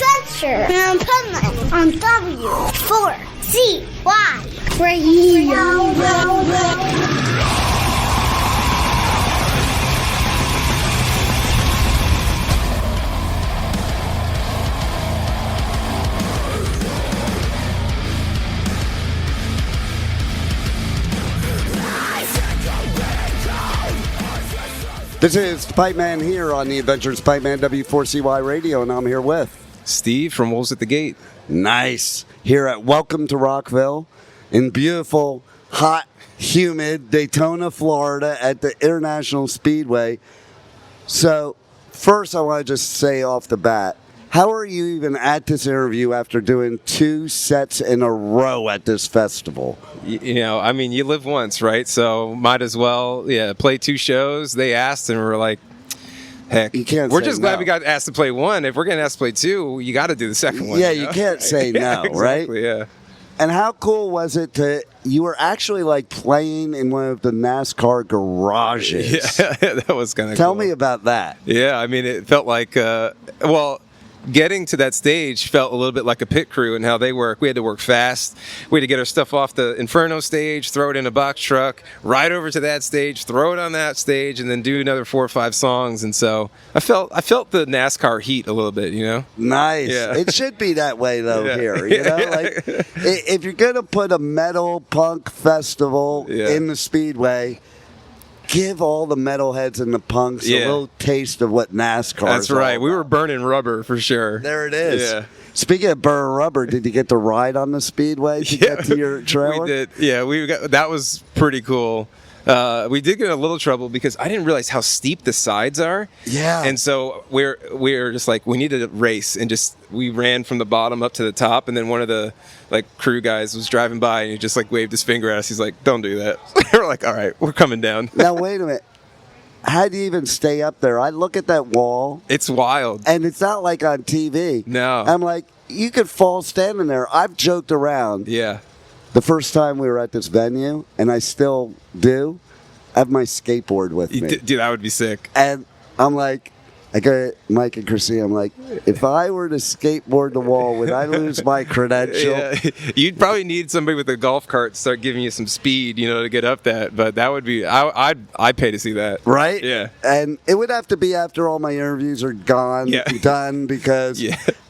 adventure in Pipeman on W4CY Radio. This is Pipeman here on the Adventures of Pipeman W4CY Radio, and I'm here with Steve from Wolves at the Gate. Nice. Here at Welcome to Rockville in beautiful, hot, humid Daytona, Florida at the International Speedway. So, first I want to just say off the bat, how are you even at this interview after doing 2 sets in a row at this festival? You know, I mean, you live once, right? So might as well, play 2 shows. They asked, and we're like, heck, you can't we're say just glad no. we got asked to play 1. If we're getting asked to play 2, you got to do the second one. Yeah, you can't say no, right? Exactly, yeah. And how cool was it you were actually like playing in one of the NASCAR garages? Yeah, that was kind of Tell cool. me about that. Yeah, I mean, it felt like, getting to that stage felt a little bit like a pit crew and how they work. We had to work fast. We had to get our stuff off the Inferno stage, throw it in a box truck, ride over to that stage, throw it on that stage, and then do another 4 or 5 songs. And so I felt the NASCAR heat a little bit, you know? Nice. Yeah. It should be that way, though, Yeah. here. You know, like if you're going to put a metal punk festival in the Speedway, give all the metalheads and the punks a little taste of what NASCAR That's is right. all We about. were burning rubber for sure. There it is. Yeah. Speaking of burn rubber, did you get to ride on the Speedway to get to your trailer? We did. Yeah, that was pretty cool. We did get in a little trouble because I didn't realize how steep the sides are. Yeah. And so we're just like, we need to race, and we ran from the bottom up to the top, and then one of the crew guys was driving by, and he just waved his finger at us. He's like, "Don't do that." We're like, "All right, we're coming down." Now wait a minute. How do you even stay up there? I look at that wall. It's wild. And it's not like on TV. No. I'm like, you could fall standing there. I've joked around. Yeah. The first time we were at this venue, and I still do, I have my skateboard with me. Dude, that would be sick. And I'm like, I got Mike and Christine, I'm like, if I were to skateboard the wall, would I lose my credential? Yeah. You'd probably need somebody with a golf cart to start giving you some speed, to get up that. But that would be, I'd pay to see that. Right? Yeah. And it would have to be after all my interviews are done, because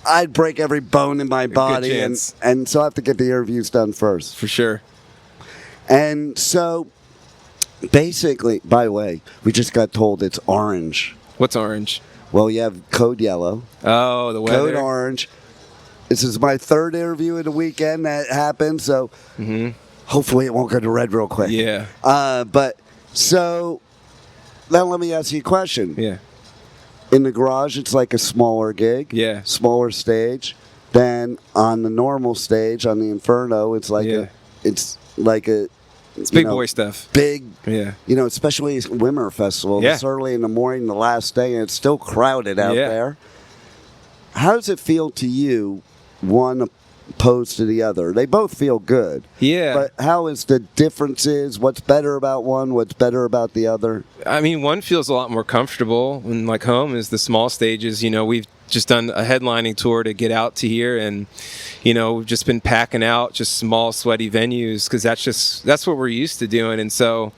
I'd break every bone in my body. Good chance. And so I have to get the interviews done first. For sure. And so, basically, by the way, we just got told it's orange. What's orange? Well, you have code yellow. Oh, the weather. Code orange. This is my 3rd interview of the weekend that happened, so hopefully it won't go to red real quick. Yeah. But, so, now let me ask you a question. Yeah. In the garage, it's like a smaller gig. Yeah. Smaller stage. Then on the normal stage, on the Inferno, it's like it's big boy stuff. Big, Yeah. Especially Wimmer Festival. Yeah. It's early in the morning, the last day, and it's still crowded out there. How does it feel to you, one opposed to the other? They both feel good. Yeah. But how is the differences? What's better about one? What's better about the other? I mean, one feels a lot more comfortable when home is the small stages. We've just done a headlining tour to get out to here, and we've just been packing out just small sweaty venues because that's what we're used to doing. And so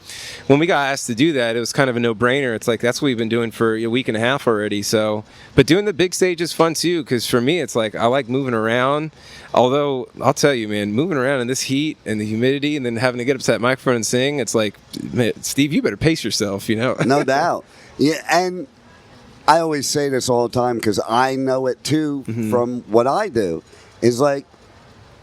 when we got asked to do that, it was kind of a no-brainer. It's like that's what we've been doing for a week and a half already. So but doing the big stage is fun too, because for me it's like I like moving around. Although I'll tell you, man, moving around in this heat and the humidity and then having to get up to that microphone and sing, it's like, man, Steve, you better pace yourself, No doubt. Yeah, and I always say this all the time because I know it too from what I do. Is like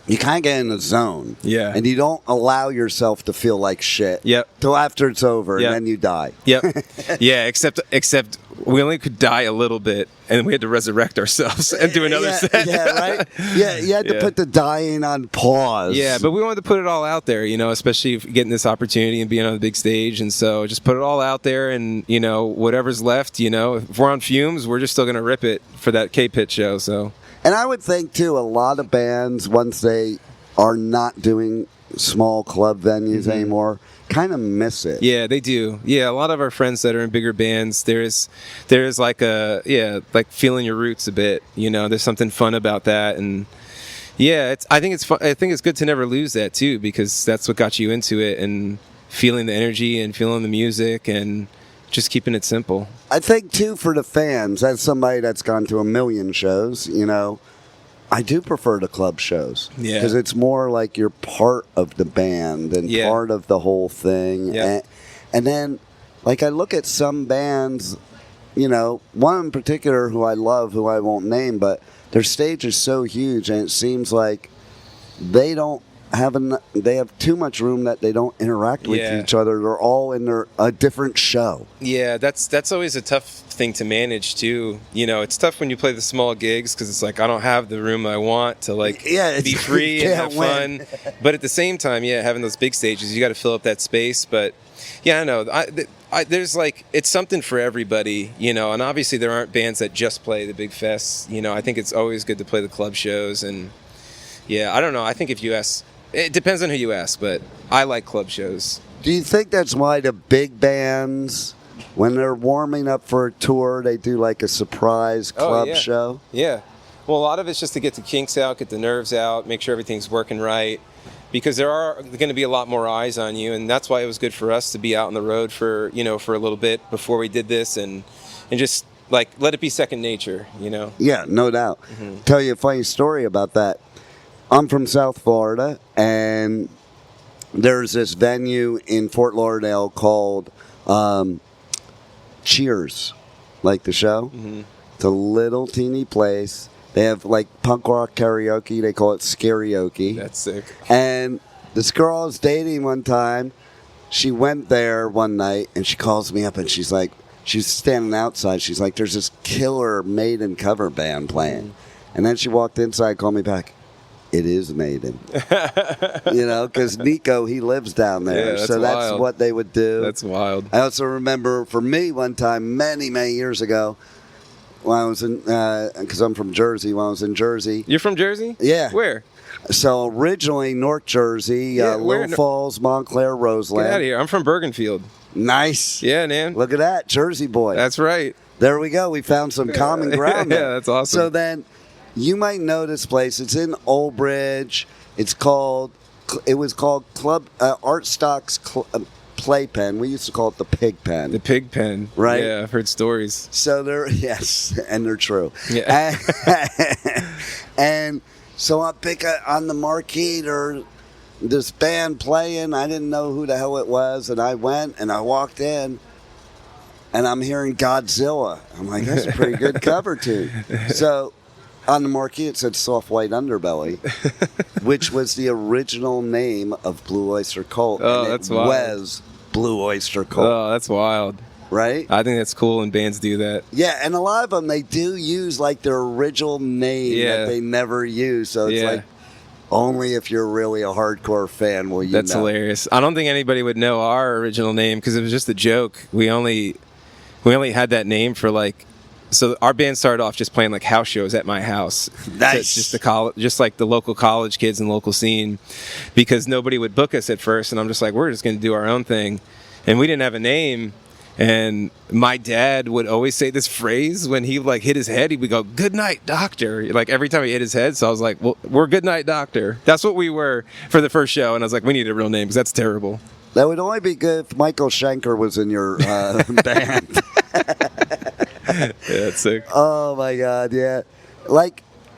you kind of get in the zone. Yeah. And you don't allow yourself to feel like shit. Yep. Till after it's over, Yep. and then you die. Yep. Yeah, except we only could die a little bit, and we had to resurrect ourselves and do another set. Yeah, right? Yeah, you had to put the dying on pause. Yeah, but we wanted to put it all out there, especially if getting this opportunity and being on the big stage. And so just put it all out there, and, whatever's left, if we're on fumes, we're just still going to rip it for that K-Pit show. So. And I would think, too, a lot of bands, once they are not doing small club venues anymore kind of miss it. Yeah, they do. Yeah, a lot of our friends that are in bigger bands, there's like like feeling your roots a bit. There's something fun about that, and I think it's fun. I think it's good to never lose that too, because that's what got you into it, and feeling the energy and feeling the music and just keeping it simple. I think too, for the fans, as somebody that's gone to a million shows, I do prefer the club shows. Yeah. Because it's more like you're part of the band and part of the whole thing. Yeah. And then, like, I look at some bands, one in particular who I love, who I won't name, but their stage is so huge, and it seems like they have too much room that they don't interact with each other. They're all in a different show. Yeah, that's always a tough thing to manage too. It's tough when you play the small gigs, because it's like I don't have the room I want to be free and have fun. But at the same time, having those big stages, you got to fill up that space. But I know there's it's something for everybody, and obviously there aren't bands that just play the big fests. I think it's always good to play the club shows, and I don't know. I think if you ask. It depends on who you ask, but I like club shows. Do you think that's why the big bands, when they're warming up for a tour, they do like a surprise club show? Yeah. Well, a lot of it's just to get the kinks out, get the nerves out, make sure everything's working right, because there are going to be a lot more eyes on you, and that's why it was good for us to be out on the road for a little bit before we did this, and just let it be second nature, Yeah, no doubt. Tell you a funny story about that. I'm from South Florida, and there's this venue in Fort Lauderdale called Cheers, like the show. It's a little teeny place. They have punk rock karaoke. They call it Scarioke. That's sick. And this girl I was dating one time, she went there one night, and she calls me up, and she's standing outside. She's like, there's this killer Maiden cover band playing. And then she walked inside, called me back. It is Maiden. Because Nico, he lives down there. Yeah, that's wild. what they would do. That's wild. I also remember, for me, one time, many, many years ago, when I was in, because I'm from Jersey, when I was in Jersey. You're from Jersey? Yeah. Where? So originally, North Jersey, Little Falls, Montclair, Roseland. Get out of here. I'm from Bergenfield. Nice. Yeah, man. Look at that. Jersey boy. That's right. There we go. We found some common ground there. Yeah, that's awesome. So then, you might know this place. It's in Old Bridge. It was called Art Stock's Playpen. We used to call it the Pig Pen. The Pig Pen. Right? Yeah, I've heard stories. So yes, and they're true. Yeah. And so I pick on the marquee, there's this band playing. I didn't know who the hell it was, and I went and I walked in, and I'm hearing Godzilla. I'm like, that's a pretty good cover tune. So on the marquee, it said Soft White Underbelly, which was the original name of Blue Oyster Cult. Oh, and that's it wild. was Blue Oyster Cult. Oh, that's wild. Right? I think that's cool when bands do that. Yeah, and a lot of them, they do use their original name that they never use. So it's only if you're really a hardcore fan will you That's know. hilarious. I don't think anybody would know our original name because it was just a joke. We only had that name for so our band started off just playing house shows at my house. Nice. So it's just the local college kids and local scene, because nobody would book us at first, and I'm just we're just going to do our own thing, and we didn't have a name. And my dad would always say this phrase when he hit his head. He would go, "Good night, doctor." Every time he hit his head. So I was like, "Well, we're Good Night Doctor." That's what we were for the first show. And I was like, "We need a real name because that's terrible." That would only be good if Michael Schenker was in your band. Yeah, that's sick. Oh my God, yeah.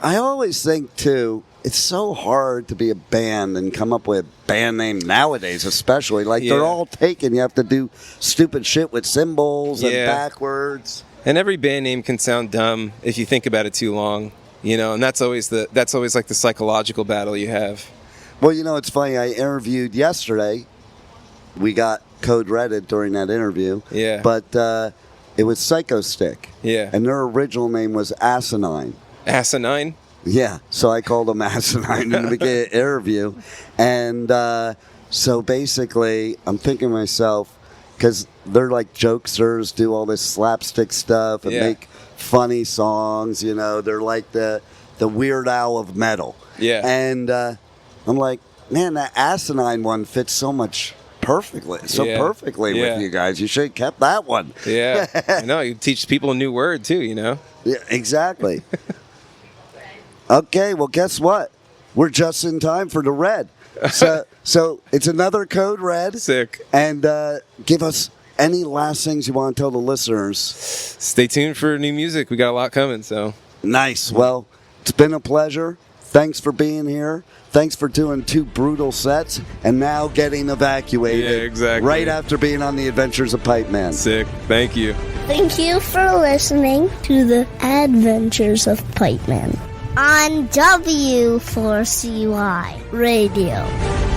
I always think too, it's so hard to be a band and come up with a band name nowadays, especially. They're all taken. You have to do stupid shit with symbols and backwards. And every band name can sound dumb if you think about it too long, and that's always the psychological battle you have. Well, it's funny. I interviewed yesterday. We got code redded during that interview. Yeah. But it was Psycho Stick. Yeah. And their original name was Asinine. Asinine? Yeah. So I called them Asinine in the beginning of the interview. And so basically, I'm thinking to myself, because they're jokesters, do all this slapstick stuff and make funny songs. They're like the Weird Al of metal. Yeah. And I'm like, man, that asinine one fits so perfectly with you guys. You should have kept that one. Yeah. I know. You teach people a new word, too, you know? Yeah, exactly. Okay, well, guess what? We're just in time for the red. So it's another code red. Sick. And give us any last things you want to tell the listeners. Stay tuned for new music. We got a lot coming, so. Nice. Well, it's been a pleasure. Thanks for being here. Thanks for doing 2 brutal sets and now getting evacuated. Yeah, exactly. Right after being on the Adventures of Pipeman. Sick. Thank you. Thank you for listening to the Adventures of Pipeman on W4CY Radio.